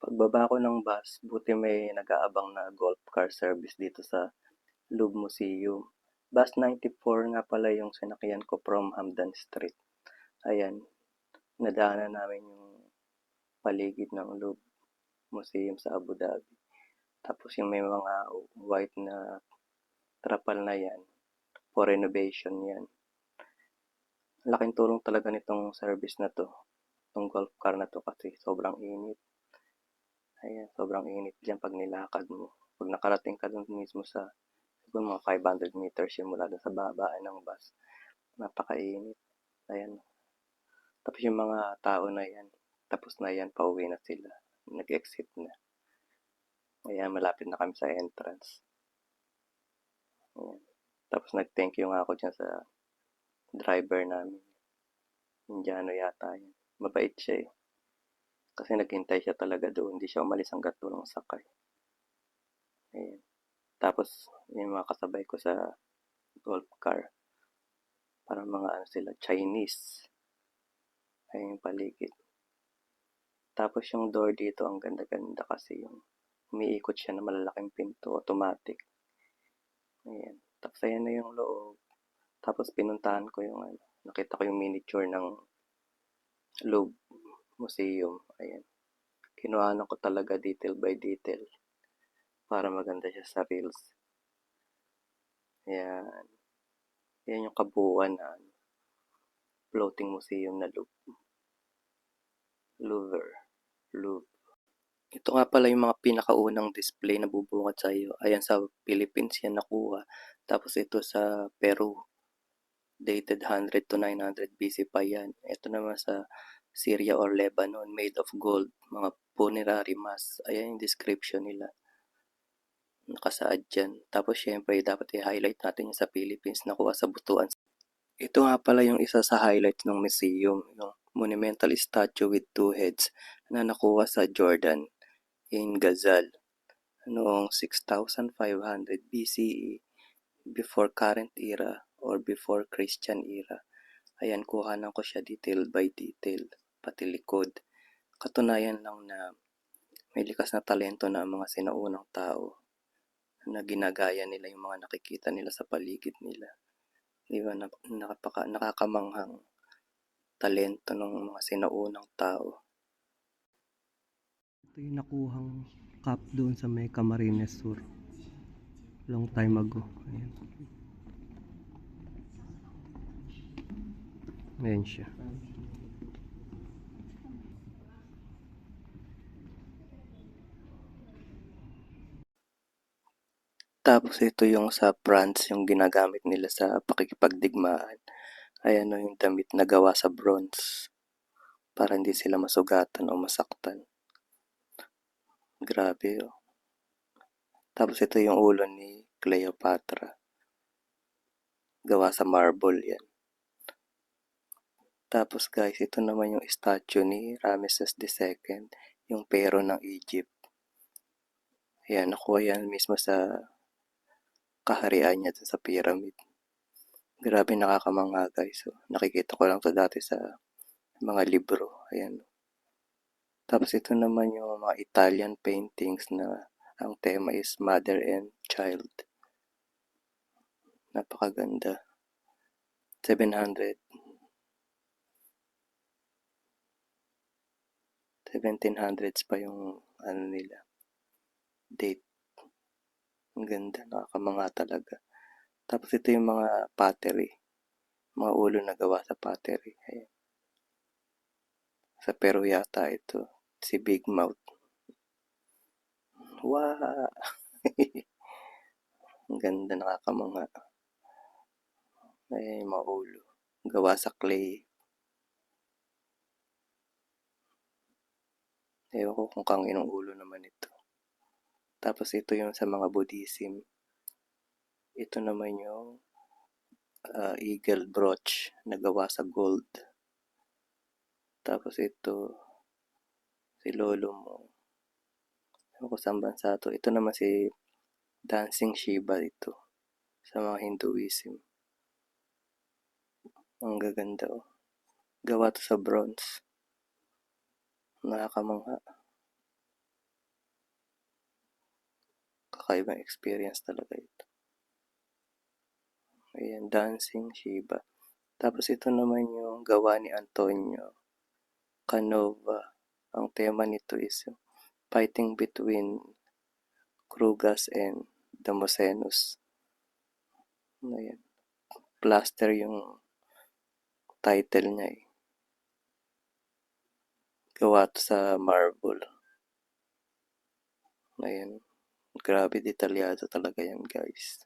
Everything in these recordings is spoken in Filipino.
Pagbaba ko ng bus, buti may nag-aabang na golf car service dito sa Louvre Museum. Bus 94 nga pala yung sinakyan ko from Hamdan Street. Ayan, nadaanan namin yung paligid ng Louvre Museum sa Abu Dhabi. Tapos yung may mga white na trapal na yan, for renovation yan. Laking tulong talaga nitong service na to, itong golf car na to kasi sobrang init. Ayan, sobrang init dyan pag nilakad mo. Pag nakarating ka dun mismo sa siguro mga 500 meters yun mula dun sa babaan ng bus. Napakainit. Ayan. Tapos yung mga tao na yan, tapos na yan, pauwi na sila. Nag-exit na. Ayan, malapit na kami sa entrance. Ayan. Tapos nag-thank you nga ako dyan sa driver namin. Indiano yata yun. Mabait siya eh. Kasi naghintay siya talaga doon. Hindi siya umalis hanggat walang sakay. Ayan. Tapos yung mga kasabay ko sa golf car. Parang mga ano sila, Chinese. Ayun yung paligid. Tapos yung door dito, ang ganda-ganda kasi yung umiikot siya na malalaking pinto, automatic. Ayan. Tapos ayan na yung loob. Tapos pinuntahan ko yung ano, nakita ko yung miniature ng Louvre Museum. Ayan. Kinuhanan ko talaga detail by detail para maganda siya sa reels. Ayan. Yan yung kabuuan na floating museum na Louvre. Louvre. Ito nga pala yung mga pinakaunang display na bubungad sa iyo. Ayan sa Philippines yan nakuha. Tapos ito sa Peru. Dated 100 to 900 BC pa yan. Ito naman sa Syria or Lebanon. Made of gold. Mga funerary mass. Ayan yung description nila. Nakasaad dyan. Tapos syempre dapat i-highlight natin yung sa Philippines. Nakuha sa Butuan. Ito nga pala yung isa sa highlights ng museum. Yung monumental statue with two heads na nakuha sa Jordan in Gazal noong 6500 BCE, before current era or before Christian era. Ayan, kuhanan ko siya detail by detail, pati likod. Katunayan lang na may likas na talento na ang mga sinaunang tao na ginagaya nila yung mga nakikita nila sa paligid nila. Di ba? Nakakamanghang talento ng mga sinaunang tao. Ito yung nakuhang cup doon sa may Camarines Sur. Long time ago. Ayan. Ayan siya. Tapos ito yung sa France, yung ginagamit nila sa pakikipagdigmaan. Ayan o yung damit na gawa sa bronze. Para hindi sila masugatan o masaktan. Grabe o. Tapos ito yung ulo ni Cleopatra. Gawa sa marble yan. Tapos guys, ito naman yung statue ni Ramesses II. Yung pero ng Egypt. Ayan, nakuha yan mismo sa kaharian niya sa pyramid. Grabe nakakamangha guys. So, nakikita ko lang to dati sa mga libro. Ayan. Tapos ito naman yung mga Italian paintings na ang tema is Mother and Child. Napakaganda. 700. 1700s pa yung ano nila. Date. Ang ganda. Nakakamangha talaga. Tapos ito yung mga pottery. Mga ulo na gawa sa pottery. Ayan. Sa Peru yata ito. Si Big Mouth. Wow! Ang ganda, nakakamangha. Ayan yung mga ulo. Gawa sa clay. Ewan ko kung kanginong ulo naman ito. Tapos ito yung sa mga Buddhism. Ito naman yung eagle brooch na gawa sa gold. Tapos ito, si lolo mo. Ewan ko saan bansa to. Ito naman si Dancing Shiva ito. Sa mga Hinduism. Ang gaganda oh. Gawa to sa bronze. Nakakamangha. kakaibang experience talaga ito. Ayan, Dancing Shiba. Tapos ito naman yung gawa ni Antonio Canova. Ang tema nito is yung fighting between Krugas and Damosenus. Ayan. Plaster yung title niya eh. Gawa to sa marble. Ayan. Grabe detalyado talaga yan, guys.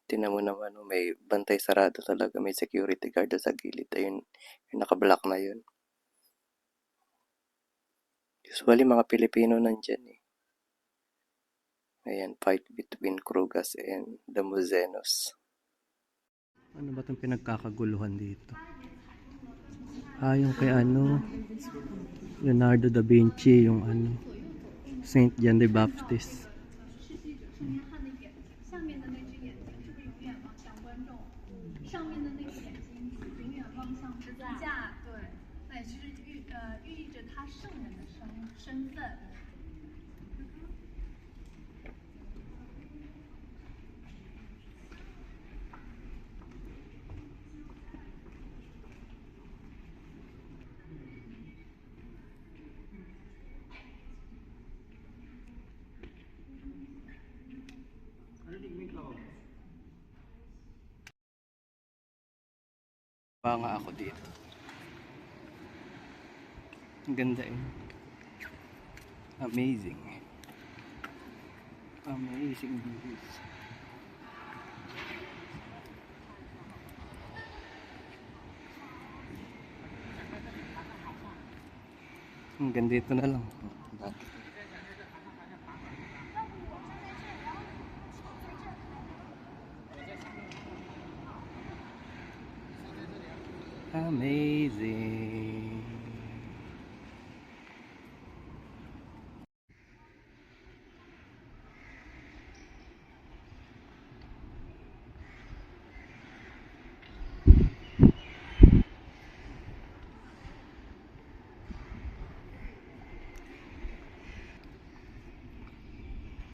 Tinan mo naman, may bantay sarado talaga. May security guard sa gilid. Ayun, yung naka-block na yun. Usually, mga Pilipino nandyan eh. Ayan, fight between Krugas and Damosenus. Ano ba itong pinagkakaguluhan dito? Yung kay Leonardo da Vinci, yung Saint John the Baptist. Pa nga ako dito. Ang ganda eh. Amazing. Amazing views. Ang ganda ito na lang. Bakit? Amazing.